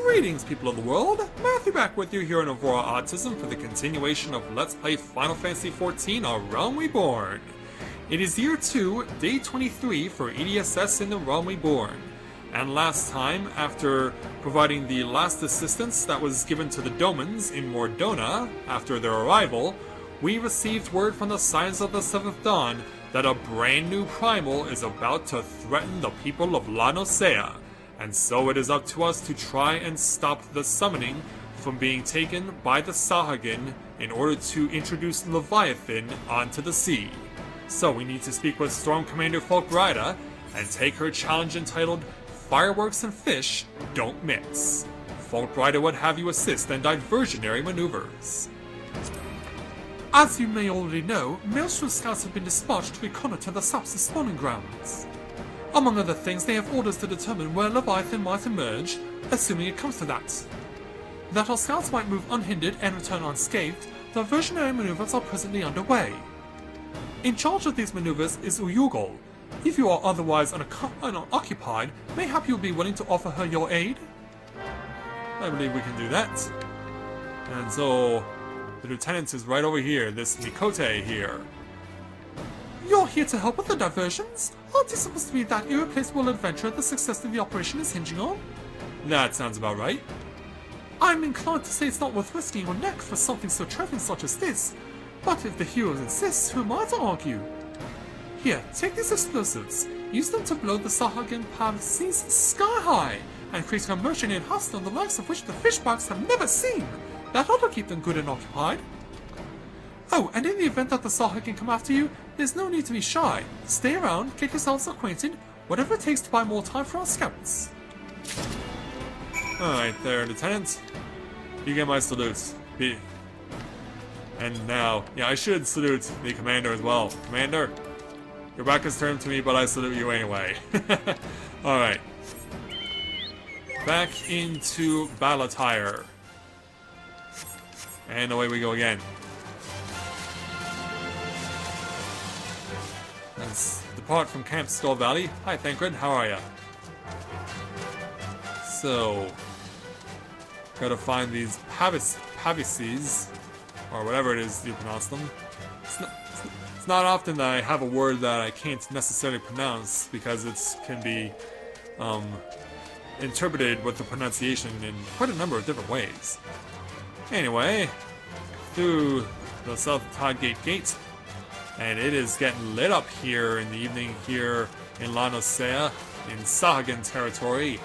Greetings, people of the world! Matthew back with you here in Aurora Autism for the continuation of Let's Play Final Fantasy XIV: A Realm Reborn. It is Year 2, Day 23 for EDSS in the Realm Reborn. And last time, after providing the last assistance that was given to the Domans in Mordona after their arrival, we received word from the Scions of the Seventh Dawn that a brand new primal is about to threaten the people of La Noscea. And so it is up to us to try and stop the summoning from being taken by the Sahagin in order to introduce Leviathan onto the sea. So we need to speak with Storm Commander Fulgrida and take her challenge entitled Fireworks and Fish Don't Mix. Fulgrida would have you assist in diversionary maneuvers. As you may already know, Maelstrom scouts have been dispatched to reconnoiter the Sapsis spawning grounds. Among other things, they have orders to determine where Leviathan might emerge, assuming it comes to that. That our scouts might move unhindered and return unscathed, diversionary maneuvers are presently underway. In charge of these maneuvers is Uyugol. If you are otherwise unoccupied, mayhap you'll be willing to offer her your aid? I believe we can do that. And so, the lieutenant is right over here, this Mikote here. You're here to help with the diversions? Aren't you supposed to be that irreplaceable adventurer the success of the operation is hinging on? That sounds about right. I'm inclined to say it's not worth risking your neck for something so trifling such as this, but if the heroes insist, who am I to argue? Here, take these explosives. Use them to blow the Sahagin palaces sky high, and create an immersion in Hearthstone the likes of which the fishbugs have never seen. That ought to keep them good and occupied. Oh, and in the event that the Sahagin come after you, there's no need to be shy. Stay around, get yourselves acquainted, whatever it takes to buy more time for our scouts. Alright there, Lieutenant. You get my salutes. And now, yeah, I should salute the Commander as well. Commander, your back is turned to me, but I salute you anyway. Alright. Back into battle attire. And away we go again. Let's depart from Camp Skull Valley. Hi, Thancred, how are ya? So, gotta find these pavises, or whatever it is you pronounce them. It's not often that I have a word that I can't necessarily pronounce, because it can be interpreted with the pronunciation in quite a number of different ways. Anyway, through the South Tidegate Gate, and it is getting lit up here in the evening here in La Noscea, in Sahagin territory.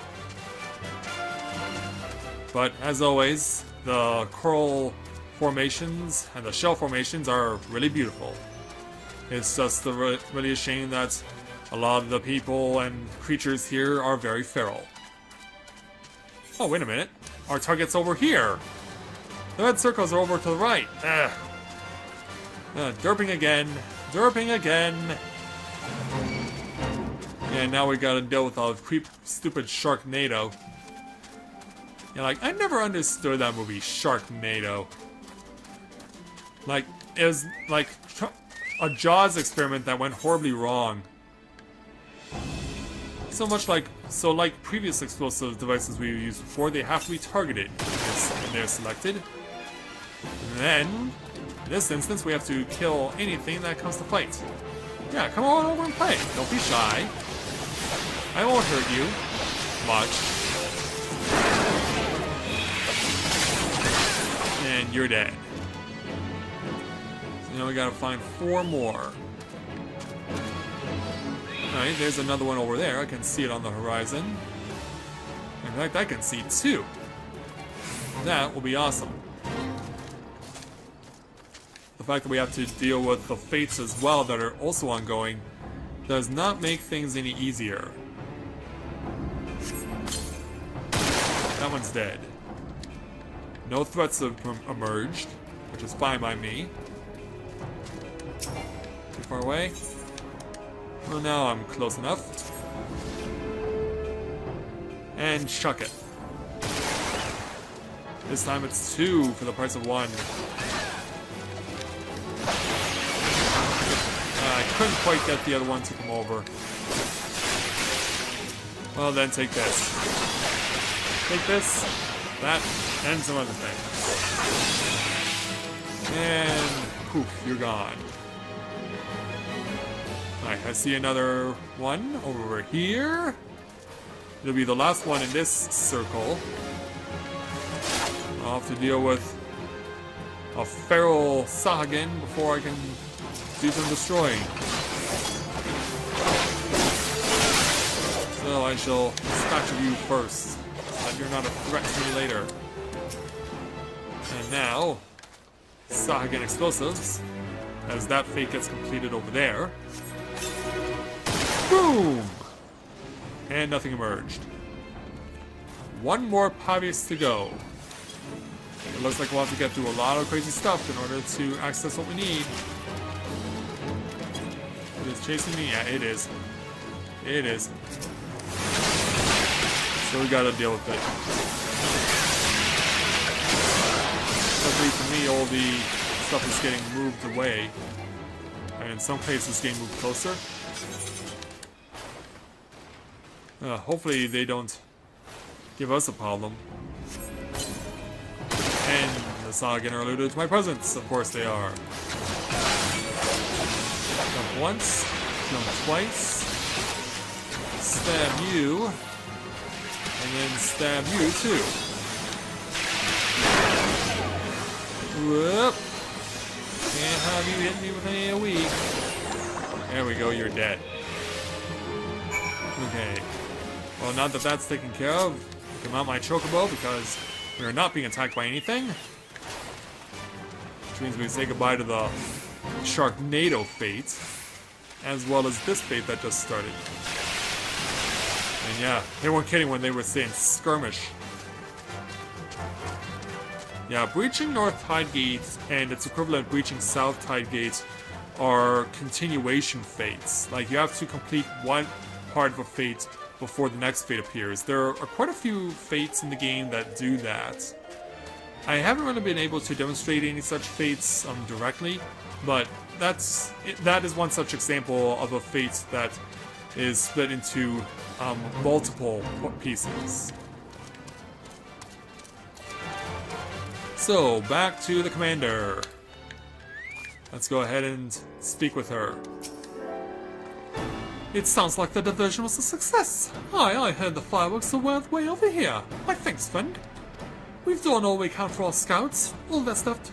But as always, the coral formations and the shell formations are really beautiful. It's just really a shame that a lot of the people and creatures here are very feral. Oh, wait a minute. Our target's over here. The red circles are over to the right. Ugh. Derping again. Derping again. And now we gotta deal with a stupid Sharknado. Yeah, like, I never understood that movie, Sharknado. Like, it was like a Jaws experiment that went horribly wrong. So like previous explosive devices we used before, they have to be targeted when they're selected. And then, in this instance, we have to kill anything that comes to fight. Yeah, come on over and play. Don't be shy. I won't hurt you much. And you're dead. So now we gotta find 4 more. Alright, there's another one over there. I can see it on the horizon. In fact, I can see 2. That will be awesome. The fact that we have to deal with the fates as well that are also ongoing does not make things any easier. That one's dead. No threats have emerged, which is fine by me. Too far away? Well, now I'm close enough. And chuck it. This time it's 2 for the price of 1. I couldn't quite get the other one to come over. Well then, take this. Take this. that and some other things. And poof, you're gone. Alright, I see another one over here. It'll be the last one in this circle. I'll have to deal with a feral Sahagin before I can do some destroying. So I shall dispatch of you first, so that you're not a threat to me later. And now, Sahagin explosives, as that fate gets completed over there. Boom! And nothing emerged. One more Pavius to go. It looks like we'll have to get through a lot of crazy stuff in order to access what we need. It is chasing me? Yeah, it is. It is. So we gotta deal with it. Luckily for me, all the stuff is getting moved away. And in some cases, getting moved closer. Hopefully they don't give us a problem. And the Sahagin are alluded to my presence. Of course they are. Jump once, jump twice, stab you, and then stab you too. Whoop! Can't have you hit me with any AoE. There we go, you're dead. Okay. Well, now that that's taken care of, I can mount my chocobo because we are not being attacked by anything. Which means we say goodbye to the Sharknado fate, as well as this fate that just started. And yeah, they weren't kidding when they were saying skirmish. Yeah, breaching North Tide Gate and its equivalent breaching South Tide Gate are continuation fates. Like, you have to complete one part of a fate before the next fate appears. There are quite a few fates in the game that do that. I haven't really been able to demonstrate any such fates directly, but that is one such example of a fate that is split into multiple pieces. So, back to the commander. Let's go ahead and speak with her. It sounds like the diversion was a success. I heard the fireworks were way over here. My thanks, friend. We've done all we can for our scouts. All that's left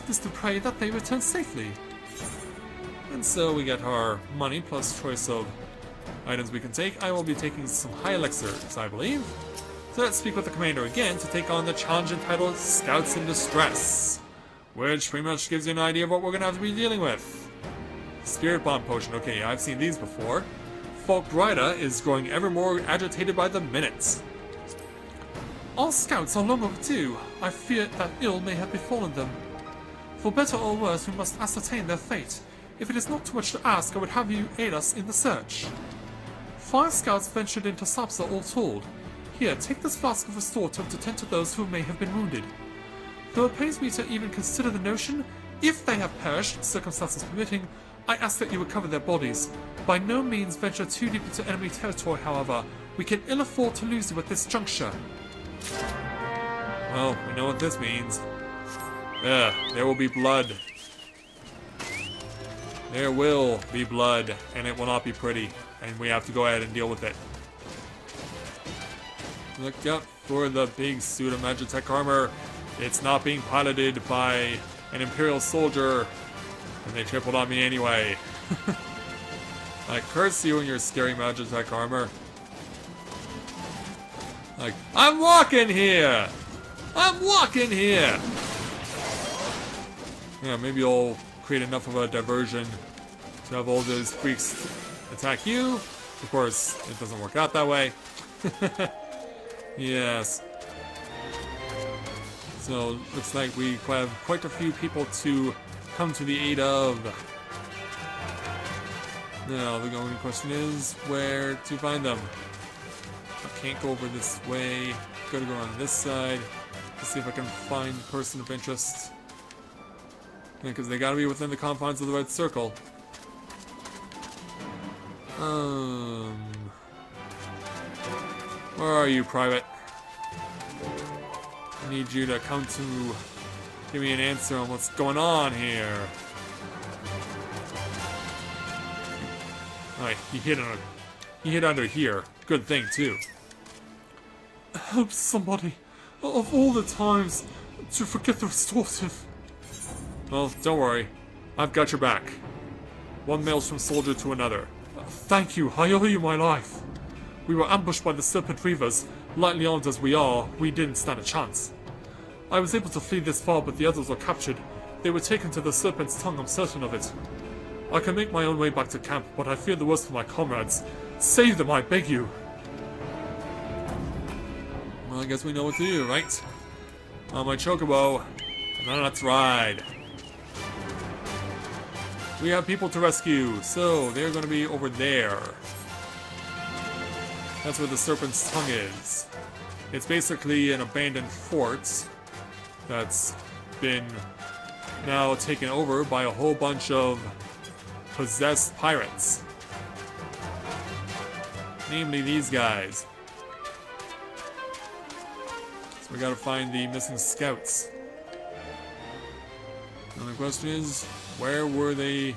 is to pray that they return safely. And so we get our money plus choice of items we can take. I will be taking some high elixirs, I believe. So let's speak with the commander again to take on the challenge entitled Scouts in Distress, which pretty much gives you an idea of what we're going to have to be dealing with. Spirit Bomb Potion. Okay, I've seen these before. Folkbrida is growing ever more agitated by the minute. Our scouts are long overdue. I fear that ill may have befallen them. For better or worse, we must ascertain their fate. If it is not too much to ask, I would have you aid us in the search. 5 scouts ventured into Sapsa all told. Here, take this flask of restorative to tend to those who may have been wounded. Though it pains me to even consider the notion, if they have perished, circumstances permitting, I ask that you recover their bodies. By no means venture too deep into enemy territory, however. We can ill afford to lose you at this juncture. Well, we know what this means. There will be blood. There will be blood, and it will not be pretty. And we have to go ahead and deal with it. Look out for the big suit of Magitech armor. It's not being piloted by an Imperial soldier. And they tripled on me anyway. I curse you and your scary Magitech armor. Like, I'm walking here! I'm walking here! Yeah, maybe I'll create enough of a diversion to have all those freaks attack you. Of course, it doesn't work out that way. Yes. So, looks like we have quite a few people to come to the aid of. Now, the only question is where to find them. I can't go over this way. Gotta go on this side to see if I can find a person of interest. Yeah, because they gotta be within the confines of the red circle. Where are you, Private? need you to come to give me an answer on what's going on here. Alright, he hit under here. Good thing too. Help somebody. Of all the times to forget the restorative. Well, don't worry. I've got your back. One maelstrom soldier to another. Thank you. I owe you my life. We were ambushed by the Serpent Reavers. Lightly armed as we are, we didn't stand a chance. I was able to flee this far, but the others were captured. They were taken to the Serpent's tongue, I'm certain of it. I can make my own way back to camp, but I fear the worst for my comrades. Save them, I beg you. Well, I guess we know what to do, right? On my chocobo. Now let's ride. We have people to rescue, so they're going to be over there. That's where the Serpent's tongue is. It's basically an abandoned fort that's been now taken over by a whole bunch of possessed pirates. Namely these guys. So we gotta find the missing scouts. And the question is, where were they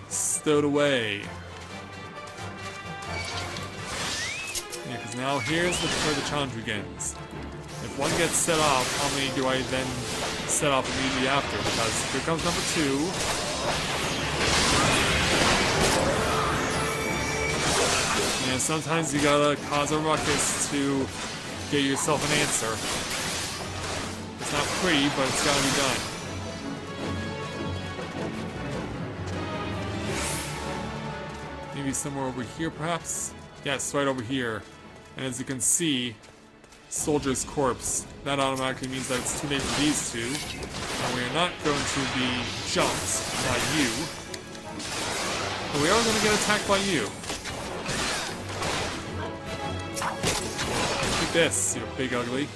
stowed away? Yeah, because now here's where the challenge begins. If one gets set off, how many do I then set off immediately after? Because here comes number 2. And sometimes you gotta cause a ruckus to get yourself an answer. It's not pretty, but it's gotta be done. Maybe somewhere over here, perhaps? Yes, right over here. And as you can see, soldier's corpse. That automatically means that it's too late for these two. And we are not going to be jumped by you. But we are going to get attacked by you. Take this, you big ugly.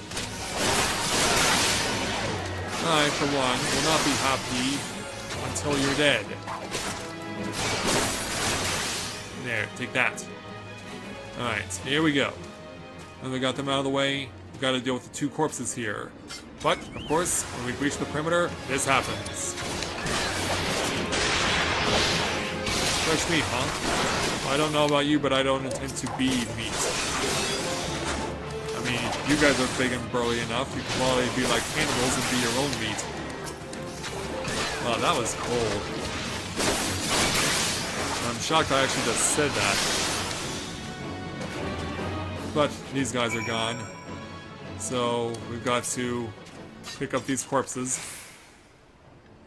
I, for one, will not be happy until you're dead. There, take that. Alright, here we go. And we got them out of the way. We've got to deal with the 2 corpses here. But, of course, when we breach the perimeter, this happens. Fresh meat, huh? I don't know about you, but I don't intend to be meat. I mean, you guys are big and burly enough. You can probably be like cannibals and be your own meat. Wow, that was cold. I'm shocked I actually just said that. But these guys are gone. So we've got to pick up these corpses.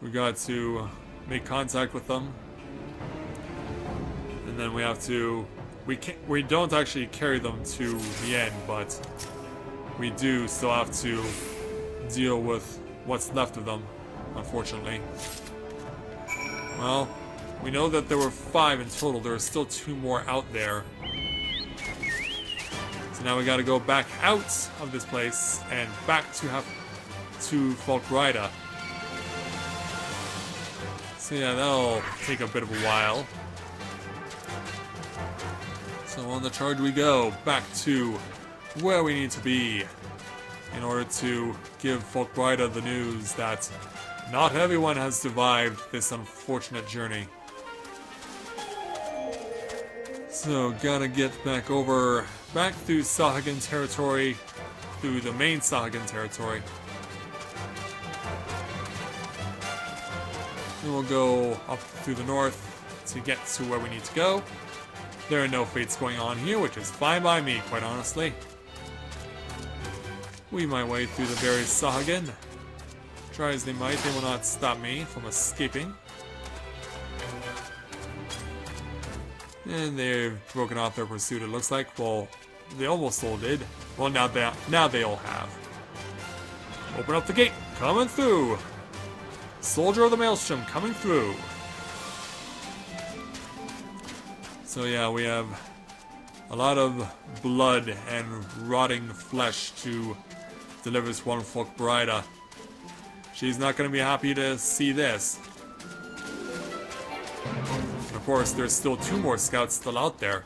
We've got to make contact with them. And then we have to... We don't actually carry them to the end, but we do still have to deal with what's left of them, unfortunately. Well, we know that there were 5 in total. There are still 2 more out there. So now we gotta go back out of this place and back to Folkrida. So yeah, that'll take a bit of a while. So on the charge we go, back to where we need to be in order to give Folkrida the news that not everyone has survived this unfortunate journey. So, gotta get back through Sahagin territory, through the main Sahagin territory. Then we'll go up through the north to get to where we need to go. There are no fates going on here, which is fine by me, quite honestly. Weave my way through the various Sahagin. Try as they might, they will not stop me from escaping. And they've broken off their pursuit, it looks like. Well, they almost all did. Well, now they all have. Open up the gate. Coming through. Soldier of the Maelstrom coming through. So yeah, we have a lot of blood and rotting flesh to deliver this one Folkrida. She's not going to be happy to see this. Of course, there's still 2 more scouts still out there.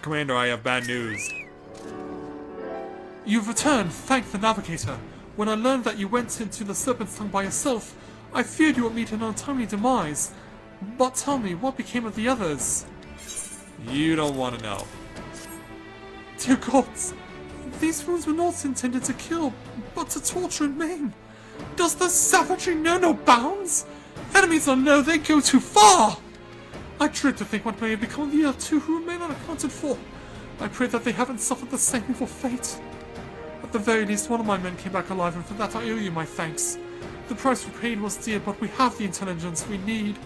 Commander, I have bad news. You've returned, thank the Navigator. When I learned that you went into the Serpent's tongue by yourself, I feared you would meet an untimely demise. But tell me, what became of the others? You don't want to know. Dear gods, these wounds were not intended to kill, but to torture and maim. Does the savagery know no bounds? Enemies are low, they go too far! I dread to think what may have become of the other two who remain unaccounted for. I pray that they haven't suffered the same evil fate. At the very least, one of my men came back alive, and for that I owe you my thanks. The price we paid was dear, but we have the intelligence we need.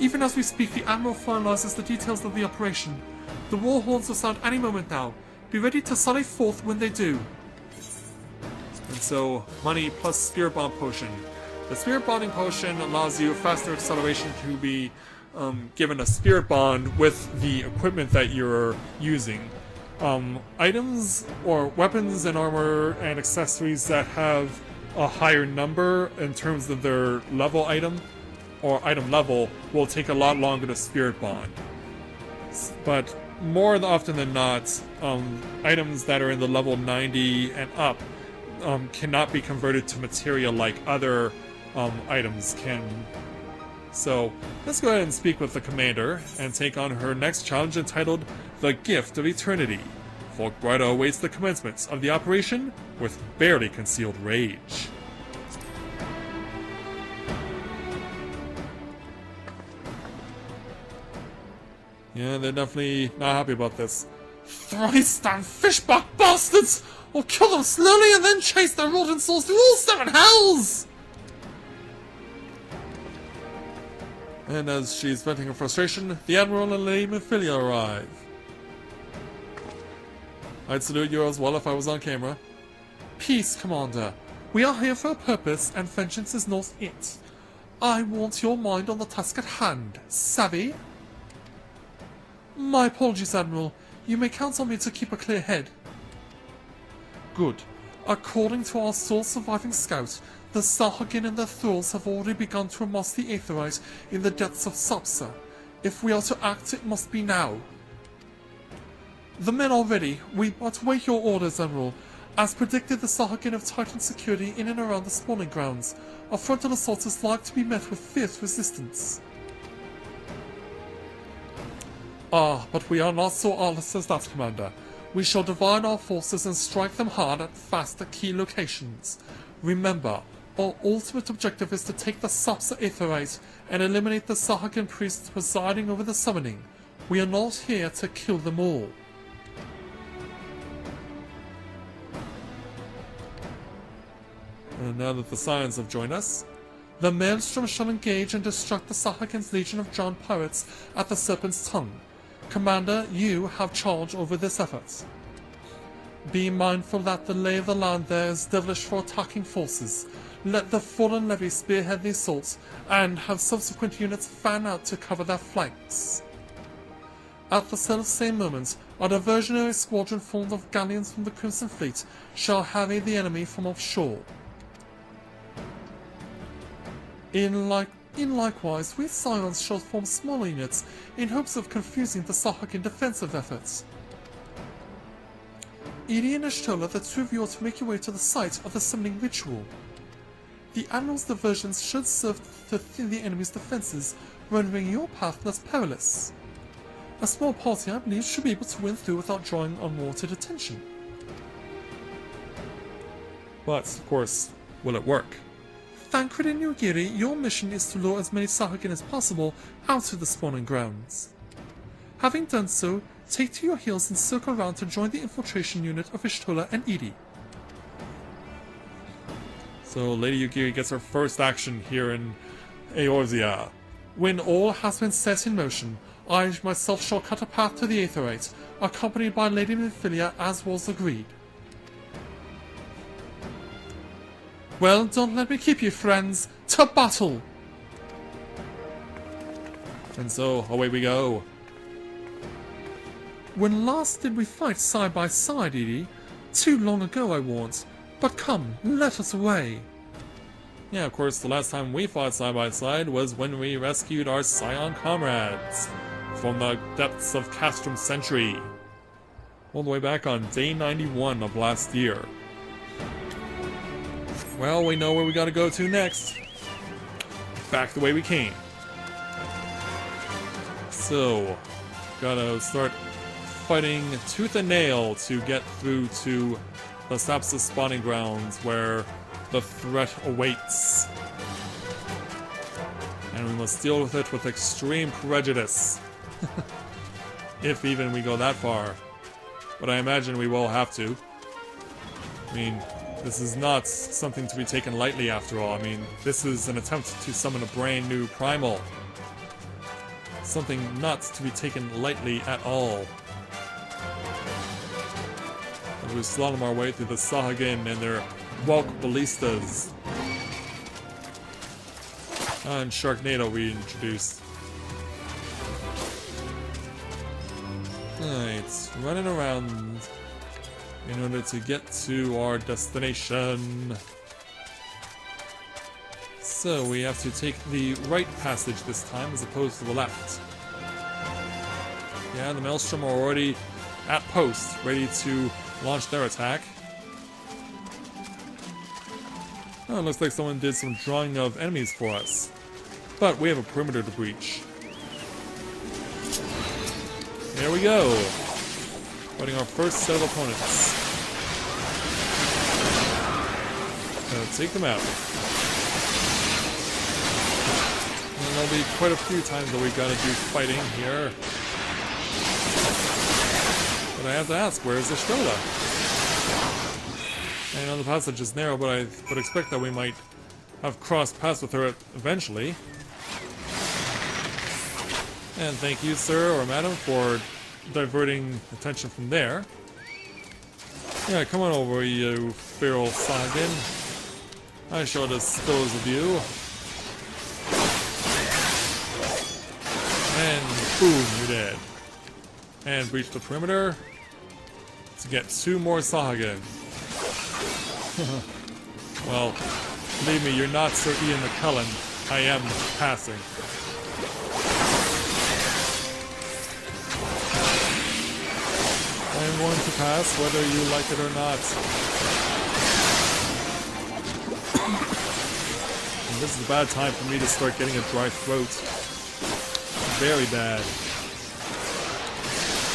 Even as we speak, the Admiral finalizes the details of the operation. The war horns will sound any moment now. Be ready to sally forth when they do. And so, money plus Spirit Bond Potion. The Spirit Bonding Potion allows you faster acceleration to be given a Spirit Bond with the equipment that you're using. Items or weapons and armor and accessories that have a higher number in terms of their level item or item level will take a lot longer to Spirit Bond. But more often than not, items that are in the level 90 and up cannot be converted to materia like other items can. So let's go ahead and speak with the commander and take on her next challenge entitled The Gift of Eternity. Fulbrighter awaits the commencement of the operation with barely concealed rage. Yeah, they're definitely not happy about this. Thrice-damn fishbuck bastards! I'll kill them slowly and then chase their rotten souls through all 7 hells! And as she's venting her frustration, the Admiral and Lady Mephilia arrive. I'd salute you as well if I was on camera. Peace, Commander. We are here for a purpose, and vengeance is not it. I want your mind on the task at hand. Savvy? My apologies, Admiral. You may count on me to keep a clear head. Good. According to our sole surviving scout, the Sahagin and their thralls have already begun to amass the Aetherite in the depths of Sapsa. If we are to act, it must be now. The men are ready. We but wait your orders, Admiral. As predicted, the Sahagin have tightened security in and around the spawning grounds. Our frontal assault is like to be met with fierce resistance. Ah, but we are not so artless as that, Commander. We shall divide our forces and strike them hard at fast at key locations. Remember, our ultimate objective is to take the Sapsa Aetherite and eliminate the Sahagin priests presiding over the summoning. We are not here to kill them all. And now that the Scions have joined us, the Maelstrom shall engage and destruct the Sahagin's legion of giant pirates at the Serpent's tongue. Commander, you have charge over this effort. Be mindful that the lay of the land there is devilish for attacking forces. Let the fallen levy spearhead the assault, and have subsequent units fan out to cover their flanks. At the self-same moment, a diversionary squadron formed of galleons from the Crimson Fleet shall harry the enemy from offshore. In likewise, we Scions shall form smaller units in hopes of confusing the Sahagin defensive efforts. Edie and Ashtola, the two of you are to make your way to the site of the summoning ritual. The Admiral's diversions should serve to thin the enemy's defenses, rendering your path less perilous. A small party, I believe, should be able to win through without drawing unwarranted attention. But, of course, will it work? Thancred and Yugiri, your mission is to lure as many Sahagin as possible out of the spawning grounds. Having done so, take to your heels and circle around to join the infiltration unit of Ishtola and Edie. So Lady Yugiri gets her first action here in Eorzea. When all has been set in motion, I myself shall cut a path to the Aetherite, accompanied by Lady Mephilia as was agreed. Well, don't let me keep you, friends. To battle! And so, away we go. When last did we fight side by side, Edie? Too long ago, I warrant. But come, let us away. Yeah, of course, the last time we fought side by side was when we rescued our Scion comrades. from the depths of Castrum Century. All the way back on day 91 of last year. Well, we know where we gotta go to next. Back the way we came. So, gotta start fighting tooth and nail to get through to the Sapsa spawning grounds where the threat awaits. And we must deal with it with extreme prejudice. If even we go that far. But I imagine we will have to. I mean, this is not something to be taken lightly after all. I mean, this is an attempt to summon a brand new primal. Something not to be taken lightly at all. As we slalom our way through the Sahagin and their Walk Ballistas. And Sharknado we introduced. Alright, running around in order to get to our destination. So we have to take the right passage this time as opposed to the left. Yeah, the Maelstrom are already at post, ready to launch their attack. Oh, it looks like someone did some drawing of enemies for us. But we have a perimeter to breach. Here we go! Fighting our first set of opponents. Gonna take them out. And there'll be quite a few times that we gotta do fighting here. But I have to ask, where is Estrella? I know the passage is narrow, but I would expect that we might have crossed paths with her eventually. And thank you, sir or madam, for diverting attention from there. Yeah, come on over, you feral Sahagin. I shall dispose of you. And boom, you're dead. And breach the perimeter to get 2 more Sahagin. Well, believe me, you're not Sir Ian McKellen. I am passing. I am going to pass whether you like it or not. And this is a bad time for me to start getting a dry throat. Very bad.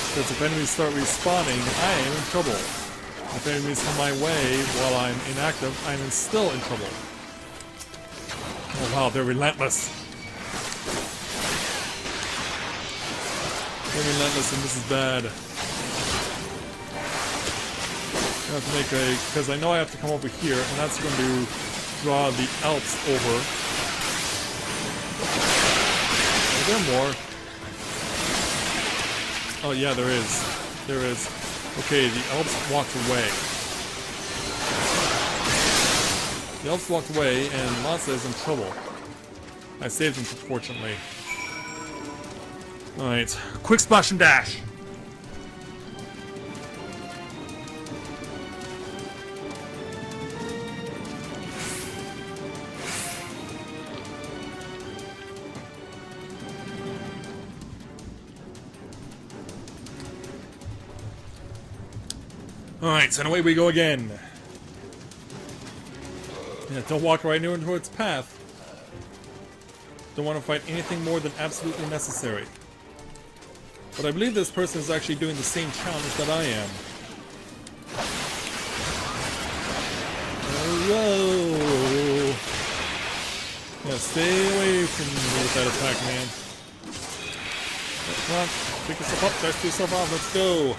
Because if enemies start respawning, I am in trouble. If enemies come my way while I'm inactive, I'm still in trouble. Oh wow, they're relentless. They're relentless and this is bad. I have to make a... because I know I have to come over here, and that's going to draw the Alps over. Is there more? Oh yeah, there is. There is. Okay, the Alps walked away. The Alps walked away, and Lanza is in trouble. I saved him, fortunately. Alright, quick splash and dash! Alright, and away we go again. Yeah, don't walk right into its path. Don't want to fight anything more than absolutely necessary. But I believe this person is actually doing the same challenge that I am. Hello. Yeah, stay away from me with that attack, man. Come on, pick yourself up, dust yourself off, let's go.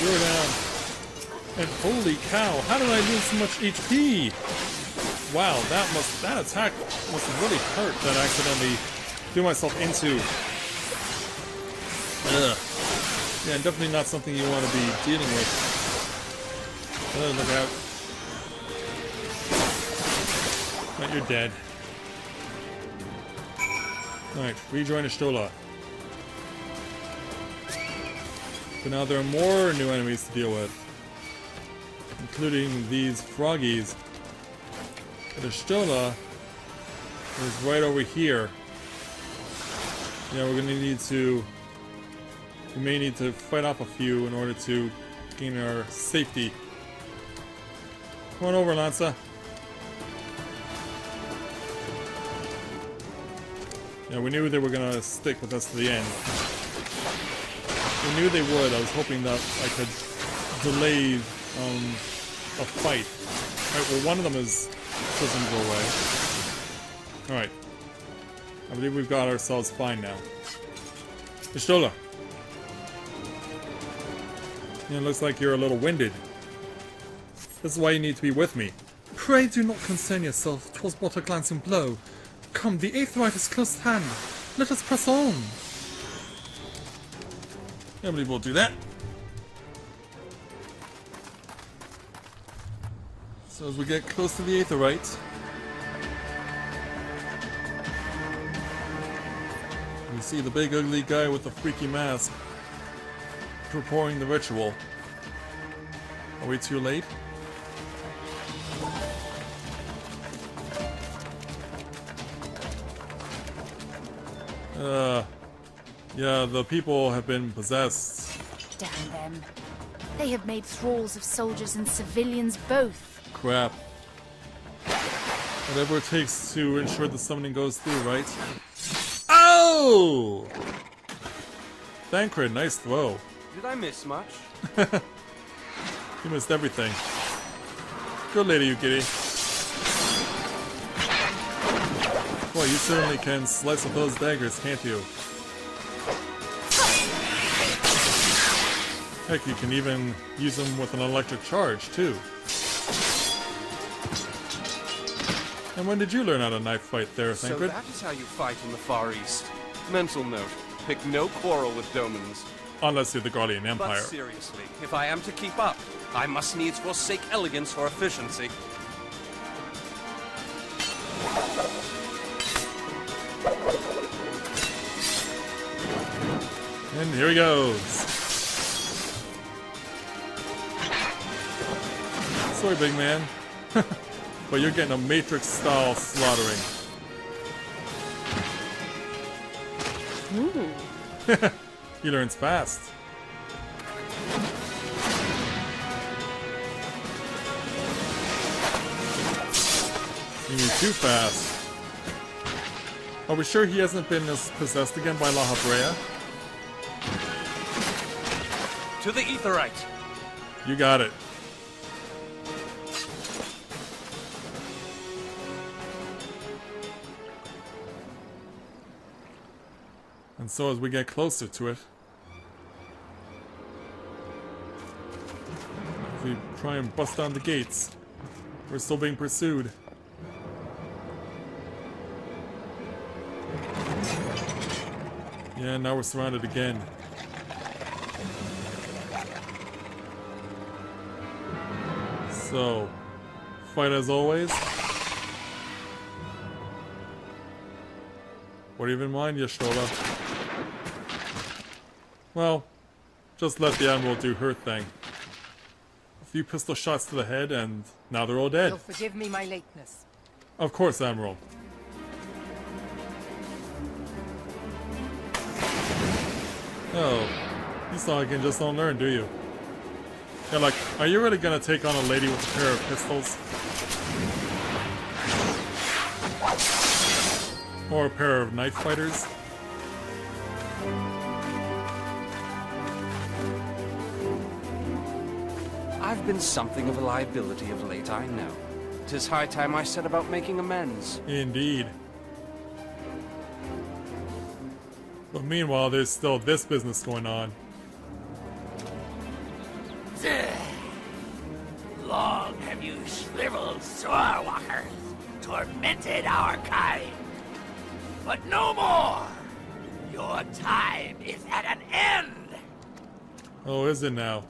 You're down. And holy cow, how did I lose so much HP? Wow, that attack must have really hurt that I accidentally threw myself into. Ugh. Yeah, definitely not something you want to be dealing with. Oh, look out. Right, you're dead. Alright, rejoin Estrella. But now there are more new enemies to deal with, including these froggies. But Estrella is right over here. Yeah, we're gonna need to... We may need to fight off a few in order to gain our safety. Come on over, Lanza. Yeah, we knew they were gonna stick with us to the end. We knew they would. I was hoping that I could delay a fight. Alright, well, one of them is doesn't go away. Alright. I believe we've got ourselves fine now. Ishtola. Yeah, it looks like you're a little winded. This is why you need to be with me. Pray do not concern yourself. 'Twas but a glancing blow. Come, the Aetherite is close at hand. Let us press on. I believe we'll do that. So as we get close to the Aetherite, we see the big ugly guy with the freaky mask performing the ritual. Are we too late? Yeah, the people have been possessed. Damn them. They have made thralls of soldiers and civilians both. Crap. Whatever it takes to ensure the summoning goes through, right? Oh! Thancred, nice throw. Did I miss much? You missed everything. Good lady, you kitty. Boy, you certainly can slice with those daggers, can't you? Heck, you can even use them with an electric charge, too. And when did you learn how to knife fight there, So Thancred? that is how you fight in the Far East. Mental note, pick no quarrel with Domans. Unless you're the Guardian But Empire. seriously, if I am to keep up, I must needs forsake elegance for efficiency. And here he goes. Sorry, big man. But you're getting a Matrix-style slaughtering. He learns fast. You mean too fast. Are we sure he hasn't been possessed again by La Habrea? To the Aetherite! You got it. And so as we get closer to it, as we try and bust down the gates, we're still being pursued. Yeah, now we're surrounded again. So, fight as always. What do you even mind, Yashtola? Well, just let the Admiral do her thing. A few pistol shots to the head, and now they're all dead. You'll forgive me my lateness. Of course, Admiral. Oh, you Sahagin just don't learn, do you? Yeah, like, are you really gonna take on a lady with a pair of pistols? Or a pair of knife fighters? I've been something of a liability of late, I know. 'Tis high time I set about making amends. Indeed. But meanwhile, there's still this business going on. Long have you shriveled swordwalkers, tormented our kind. But no more! Your time is at an end! Oh, is it now?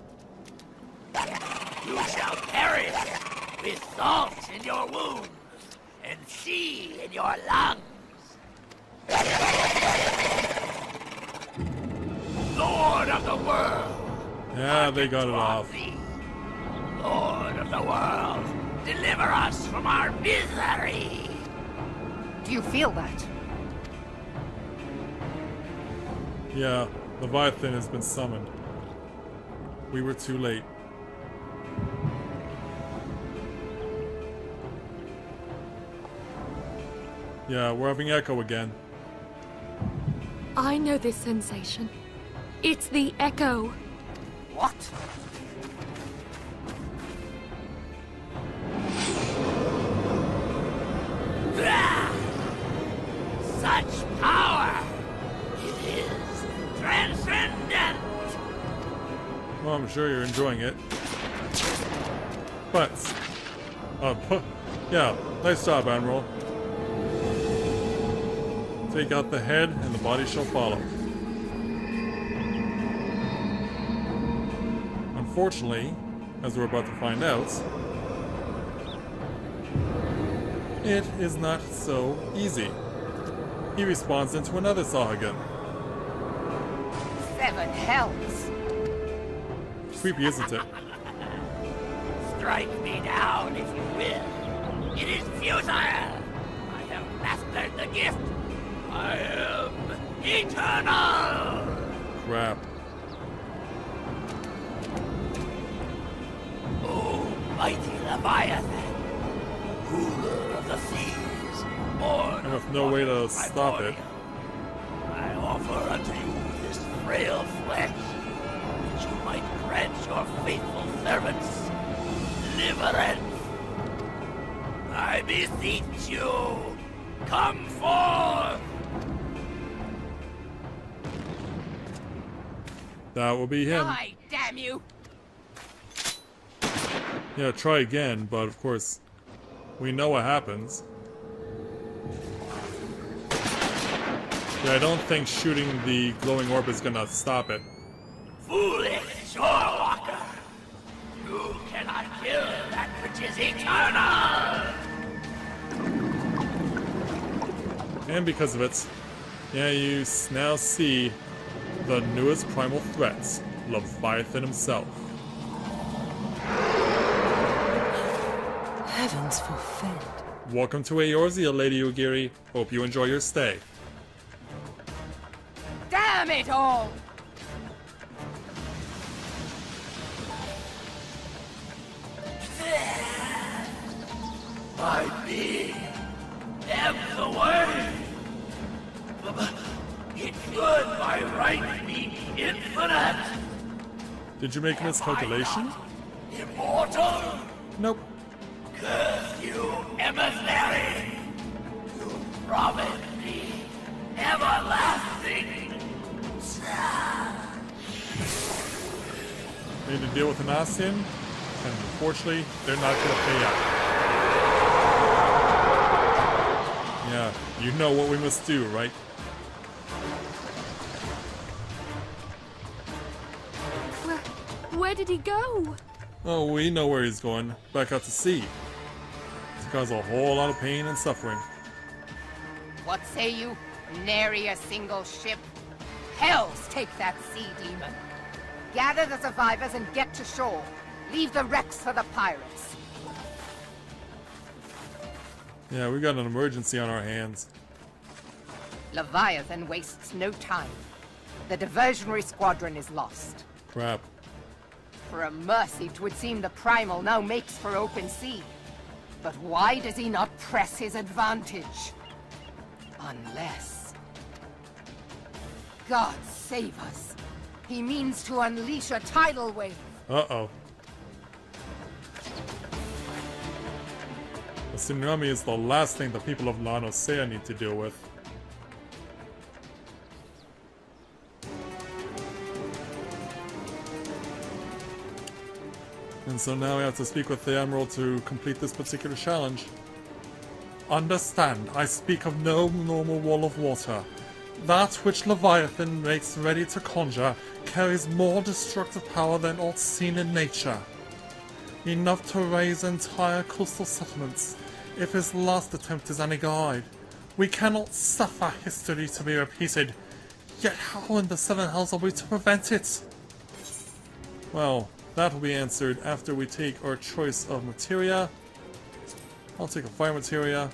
You shall perish with salt in your wounds and sea in your lungs. Lord of the world! Yeah, they got it off. Lord of the world, deliver us from our misery! Do you feel that? Yeah, Leviathan has been summoned. We were too late. Yeah, we're having echo again. I know this sensation. It's the echo. What? Ah! Such power! It is transcendent! Well, I'm sure you're enjoying it. But, yeah, nice job, Admiral. Take out the head, and the body shall follow. Unfortunately, as we're about to find out, it is not so easy. He respawns into another Sahagin. 7 hells! Creepy, isn't it? Strike me down if you will. It is futile! I have mastered the gift! I am eternal! Crap. O mighty Leviathan, ruler of the seas, born And with no way to stop it. I offer unto you this frail flesh, that you might grant your faithful servants deliverance. I beseech you, come forth! That will be him. Die, damn you! Yeah, try again, but of course, we know what happens. Yeah, I don't think shooting the glowing orb is gonna stop it. Foolish shorewalker! You cannot kill that which is eternal! And because of it, yeah, you now see the newest primal threat, Leviathan himself. Heavens forfend. Welcome to Eorzea, Lady Ugiri. Hope you enjoy your stay. Damn it all! My being ebbs away. It should by right be infinite. Did you make a miscalculation? Immortal? Nope. Curse you, emissary! You promised me everlasting. Need to deal with an Ascian, and unfortunately, they're not gonna pay out. Yeah, you know what we must do, right? Where did he go? Oh, we know where he's going. Back out to sea. To cause a whole lot of pain and suffering. What say you? Nary a single ship? Hells take that sea demon. Gather the survivors and get to shore. Leave the wrecks for the pirates. Yeah, we got an emergency on our hands. Leviathan wastes no time. The diversionary squadron is lost. Crap. For a mercy, 'twould seem the primal now makes for open sea. But why does he not press his advantage? Unless... God save us. He means to unleash a tidal wave. Uh-oh. The tsunami is the last thing the people of La Nosea need to deal with. And so now we have to speak with the Admiral to complete this particular challenge. Understand, I speak of no normal wall of water. That which Leviathan makes ready to conjure carries more destructive power than aught seen in nature. Enough to raise entire coastal settlements, if his last attempt is any guide. We cannot suffer history to be repeated, yet how in the seven hells are we to prevent it? Well, that will be answered after we take our choice of materia. I'll take a fire materia.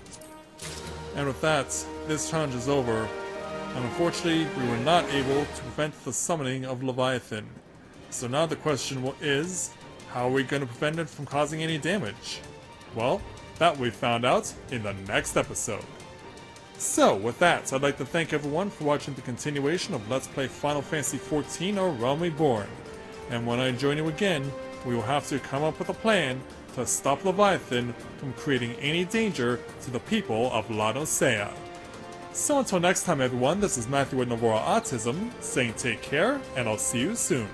And with that, this challenge is over. and unfortunately we were not able to prevent the summoning of Leviathan. So now the question is, how are we going to prevent it from causing any damage? Well, that we found out in the next episode. So, with that, I'd like to thank everyone for watching the continuation of Let's Play Final Fantasy XIV or Realm Reborn. And when I join you again, we will have to come up with a plan to stop Leviathan from creating any danger to the people of La Noscea. So until next time everyone, this is Matthew with Novora Autism, saying take care, and I'll see you soon.